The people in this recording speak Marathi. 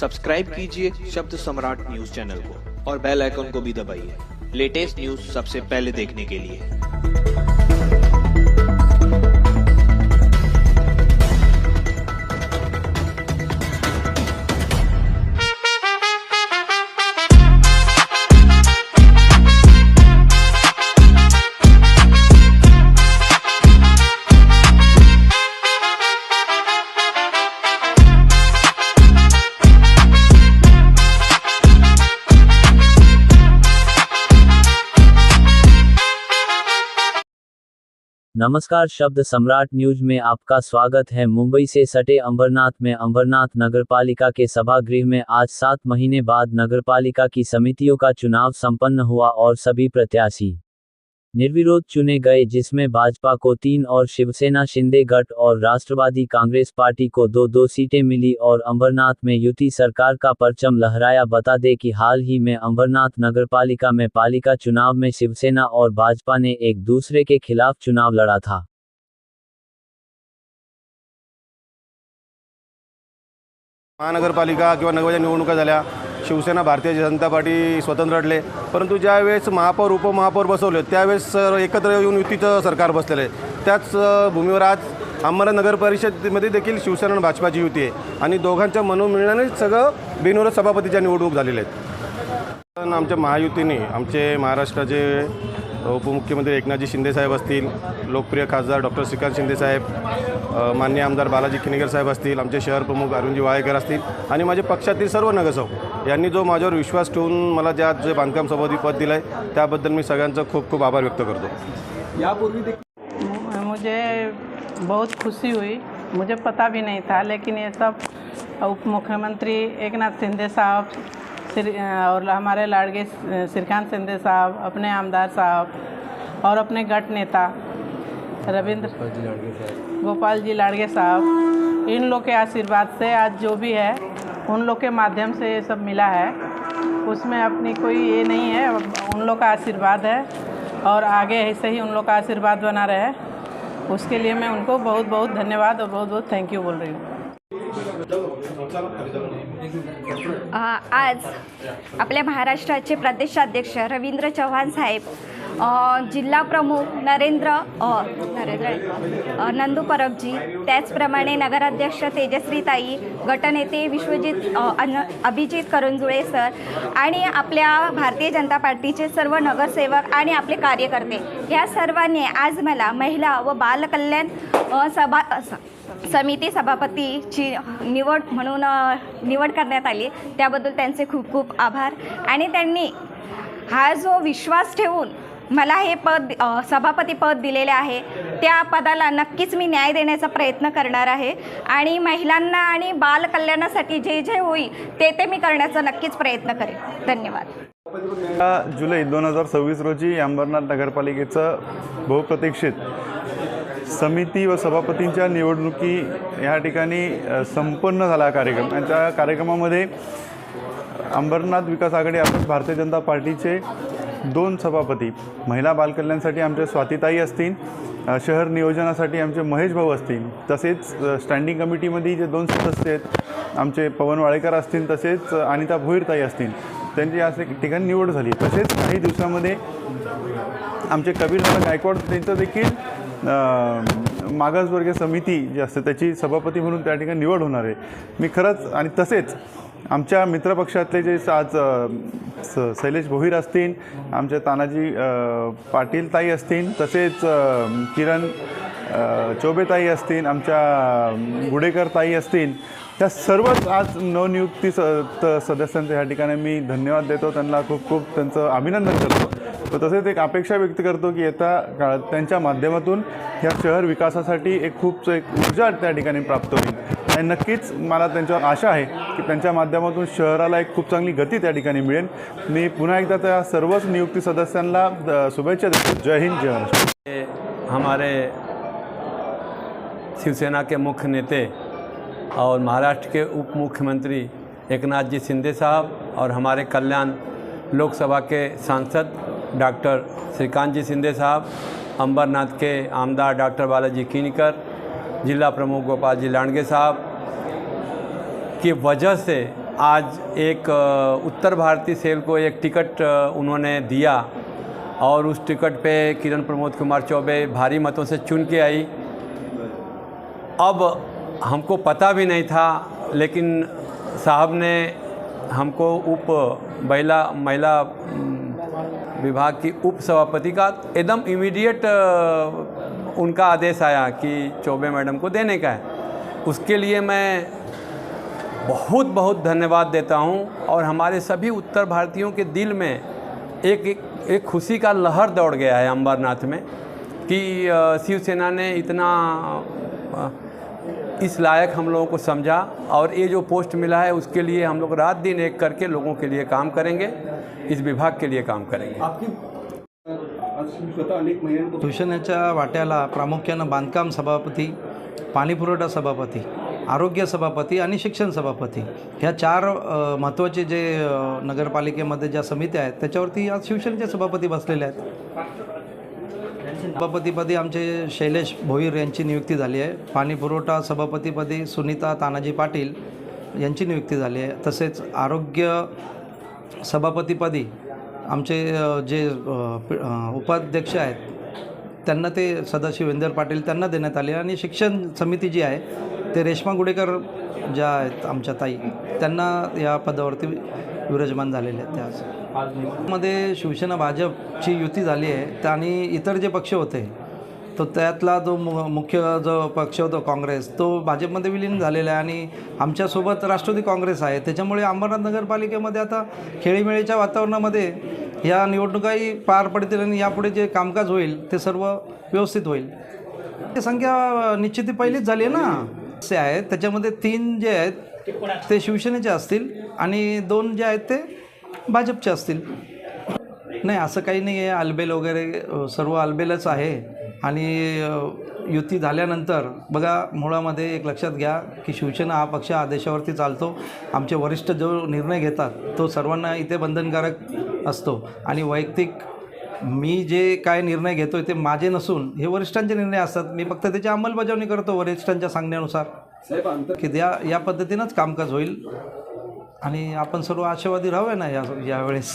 सब्सक्राइब कीजिए शब्द सम्राट न्यूज चैनल को और बेल आइकन को भी दबाइए लेटेस्ट न्यूज सबसे पहले देखने के लिए। नमस्कार, शब्द सम्राट न्यूज में आपका स्वागत है। मुंबई से सटे अंबरनाथ में अंबरनाथ नगरपालिका के सभागृह में आज 7 महीने बाद नगरपालिका की समितियों का चुनाव संपन्न हुआ और सभी प्रत्याशी निर्विरोध चुने गए, जिसमें भाजपा को 3 और शिवसेना शिंदे गठ और राष्ट्रवादी कांग्रेस पार्टी को 2-2 सीटें मिली और अंबरनाथ में युति सरकार का परचम लहराया। बता दें कि हाल ही में अंबरनाथ नगरपालिका में पालिका चुनाव में शिवसेना और भाजपा ने एक दूसरे के खिलाफ चुनाव लड़ा था। महानगरपालिका किंवा नगरपालिका निवडणुका झाल्या, शिवसेना भारतीय जनता पार्टी स्वतंत्र लढले, परंतु ज्यावेळेस महापौर उपमहापौर बसवले त्यावेळेस एकत्र येऊन युतीचं सरकार बसलेलं आहे। त्याच भूमीवर आज अंबरनाथ नगर परिषदेमध्ये देखील शिवसेना आणि भाजपाची युती आहे आणि दोघांच्या मनोमिळण्याने सगळं बिनविरोध सभापतीच्या निवडणूक झालेल्या आहेत। आमच्या महायुतीने आमचे महाराष्ट्राचे उपमुख्यमंत्री एकनाथजी शिंदे साहेब असतील, लोकप्रिय खासदार डॉक्टर श्रीकांत शिंदे साहेब, माननीय आमदार बालाजी किनीगर साहेब असतील, आमचे शहर प्रमुख अरुणजी वाळेकर असतील आणि माझे पक्षातील सर्व नगरसेवक यांनी जो माझ्यावर विश्वास ठेवून मला जे बांधकाम सभापती पद दिलं आहे त्याबद्दल मी सगळ्यांचा खूप खूप आभार व्यक्त करतो। मुझे बहुत खुशी हुई, मुझे पता भी नहीं था, लेकिन ये सब उप मुख्यमंत्री एकनाथ शिंदे साहब और हमारे लाडगे श्रीकांत शिंदे साहब, अपने आमदार साहब और अपने गठ नेता गोपाल जी लाडगे साहब, इन लोग के आशीर्वाद से आज जो भी है उन लोग के माध्यम से ये सब मिला है। उसमें अपनी कोई ये नहीं है, उन लोग का आशीर्वाद है और आगे ऐसे ही उन लोग का आशीर्वाद बना रहे, उसके लिए मैं उनको बहुत बहुत धन्यवाद और बहुत बहुत थैंक यू बोल रही हूँ। आज आपल्या महाराष्ट्राचे प्रदेशाध्यक्ष रवींद्र चव्हाण साहेब, जिल्हा प्रमुख नंदू परबजी, त्याचप्रमाणे नगराध्यक्ष तेजश्रीताई, गटनेते विश्वजित अभिजित करंजुळे सर आणि आपल्या भारतीय जनता पार्टीचे सर्व नगरसेवक आणि आपले कार्यकर्ते या सर्वांनी आज मला महिला व बालकल्याण समिती सभापतीची निवड करण्यात आली, त्याबद्दल त्यांचे खूप खूप आभार। आणि त्यांनी हा जो विश्वास ठेवून मला हे पद सभापती पद दिलेले आहे त्या पदाला नक्कीच मी न्याय देण्याचा प्रयत्न करणार आहे आणि महिलांना आणि बालकल्याणासाठी जे जे होईल ते मी करण्याचा नक्कीच प्रयत्न करेन। धन्यवाद। जुलै 2026 रोजी अंबरनाथ नगरपालिकेचं बहुप्रतीक्षित समिती व सभापतींच्या निवडणुकी या ठिकाणी संपन्न झाला कार्यक्रम। आणि त्या कार्यक्रमामध्ये अंबरनाथ विकास आघाडी अर्थात भारतीय जनता पार्टीचे 2 सभापती, महिला बालकल्याणासाठी आमचे स्वातीताई असतील, शहर नियोजनासाठी आमचे महेश भाऊ असतील, तसेच स्टँडिंग कमिटीमध्ये जे 2 सदस्य आहेत आमचे पवन वाळेकर असतील, तसेच अनिता भोईरताई असतील, त्यांची या ठिकाणी निवड झाली। तसेच काही दिवसामध्ये आमचे कबीरदादा गायकवाड त्यांचं देखील मागासवर्गीय समिती जी असते त्याची सभापती म्हणून त्या ठिकाणी निवड होणार आहे। मी खरंच आणि तसेच आमच्या मित्रपक्षातले जे आज शैलेश भोईर असतील, आमचे तानाजी पाटील ताई असतील, तसेच किरण चौबेताई असतील, आमच्या गुडेकर ताई असतील, त्या सर्वच आज नवनियुक्ती सदस्यांचे या ठिकाणी मी धन्यवाद देतो, त्यांना खूप खूप त्यांचं अभिनंदन करतो। तसेच एक अपेक्षा व्यक्त करतो की येत्या काळात त्यांच्या माध्यमातून ह्या शहर विकासासाठी एक ऊर्जा त्या ठिकाणी प्राप्त होईल आणि नक्कीच मला त्यांच्यावर आशा आहे की त्यांच्या माध्यमातून शहराला एक खूप चांगली गती त्या ठिकाणी मिळेल। मी पुन्हा एकदा त्या सर्वच नियुक्ती सदस्यांना शुभेच्छा देतो। जय हिंद, जय महाराष्ट्र। हमारे शिवसेना के मुख्य नेते और महाराष्ट्र के उप मुख्यमंत्री एकनाथ जी शिंदे साहब और हमारे कल्याण लोकसभा के सांसद डॉक्टर श्रीकांत जी शिंदे साहब, अंबरनाथ के आमदार डॉक्टर बालाजी किनीकर, जिला प्रमुख गोपाल जी लाडगे साहब की वजह से आज एक उत्तर भारतीय सेल को एक टिकट उन्होंने दिया और उस टिकट पे किरण प्रमोद कुमार चौबे भारी मतों से चुन के आई। अब हमको पता भी नहीं था, लेकिन साहब ने हमको महिला विभाग की उप सभापति का एकदम इमीडिएट उनका आदेश आया कि चौबे मैडम को देने का है। उसके लिए मैं बहुत बहुत धन्यवाद देता हूं और हमारे सभी उत्तर भारतीयों के दिल में एक खुशी का लहर दौड़ गया है अंबरनाथ में कि शिवसेना ने इतना इस लायक हम लोगों को समझा और ये जो पोस्ट मिला है उसके लिए हम लोग रात दिन एक करके लोगों के लिए काम करेंगे, इस विभाग के लिए काम करेंगे। शिवसेनेच्या वाट्याला प्रामुख्यानं बांधकाम सभापती, पाणीपुरवठा सभापती, आरोग्य सभापती आणि शिक्षण सभापती ह्या 4 महत्त्वाचे जे नगरपालिकेमध्ये ज्या समित्या आहेत त्याच्यावरती आज शिवसेनेचे सभापती बसलेले आहेत। सभापतीपदी आमचे शैलेश भोईर यांची नियुक्ती झाली आहे। पाणीपुरवठा सभापतीपदी सुनीता तानाजी पाटील यांची नियुक्ती झाली आहे। तसेच आरोग्य सभापतीपदी आमचे जे उपाध्यक्ष आहेत त्यांना ते सदाशिवेंद्र पाटील त्यांना देण्यात आले आणि शिक्षण समिती जी आहे ते रेश्मा गुडेकर ज्या आहेत आमच्या ताई त्यांना या पदावरती विराजमान झालेले आहेत। त्या मध्ये शिवसेना भाजपची युती झाली आहे आणि इतर जे पक्ष होते तो त्यातला जो मुख्य जो पक्ष होता काँग्रेस तो भाजपमध्ये विलीन झालेला आहे आणि आमच्यासोबत राष्ट्रवादी काँग्रेस आहे। त्याच्यामुळे अंबरनाथ नगरपालिकेमध्ये आता खेळीमेळीच्या वातावरणामध्ये या निवडणुकाही पार पडतील आणि यापुढे जे कामकाज होईल ते सर्व व्यवस्थित होईल। ते संख्या निश्चिती पहिलीच झाली आहे ना, असे आहेत त्याच्यामध्ये 3 जे आहेत ते शिवसेनेचे असतील आणि 2 जे आहेत ते भाजपचे असतील। नाही असं काही नाही आहे, अलबेल वगैरे सर्व अलबेलच आहे आणि युती झाल्यानंतर बघा मुळामध्ये एक लक्षात घ्या की शिवसेना हा पक्ष आदेशावरती चालतो। आमचे वरिष्ठ जो निर्णय घेतात तो सर्वांना इथे बंधनकारक असतो आणि वैयक्तिक मी जे काय निर्णय घेतो आहे ते माझे नसून हे वरिष्ठांचे निर्णय असतात। मी फक्त त्याची अंमलबजावणी करतो वरिष्ठांच्या सांगण्यानुसार की या पद्धतीनंच कामकाज होईल आणि आपण सर्व आशावादी राहूया ना यावेळेस।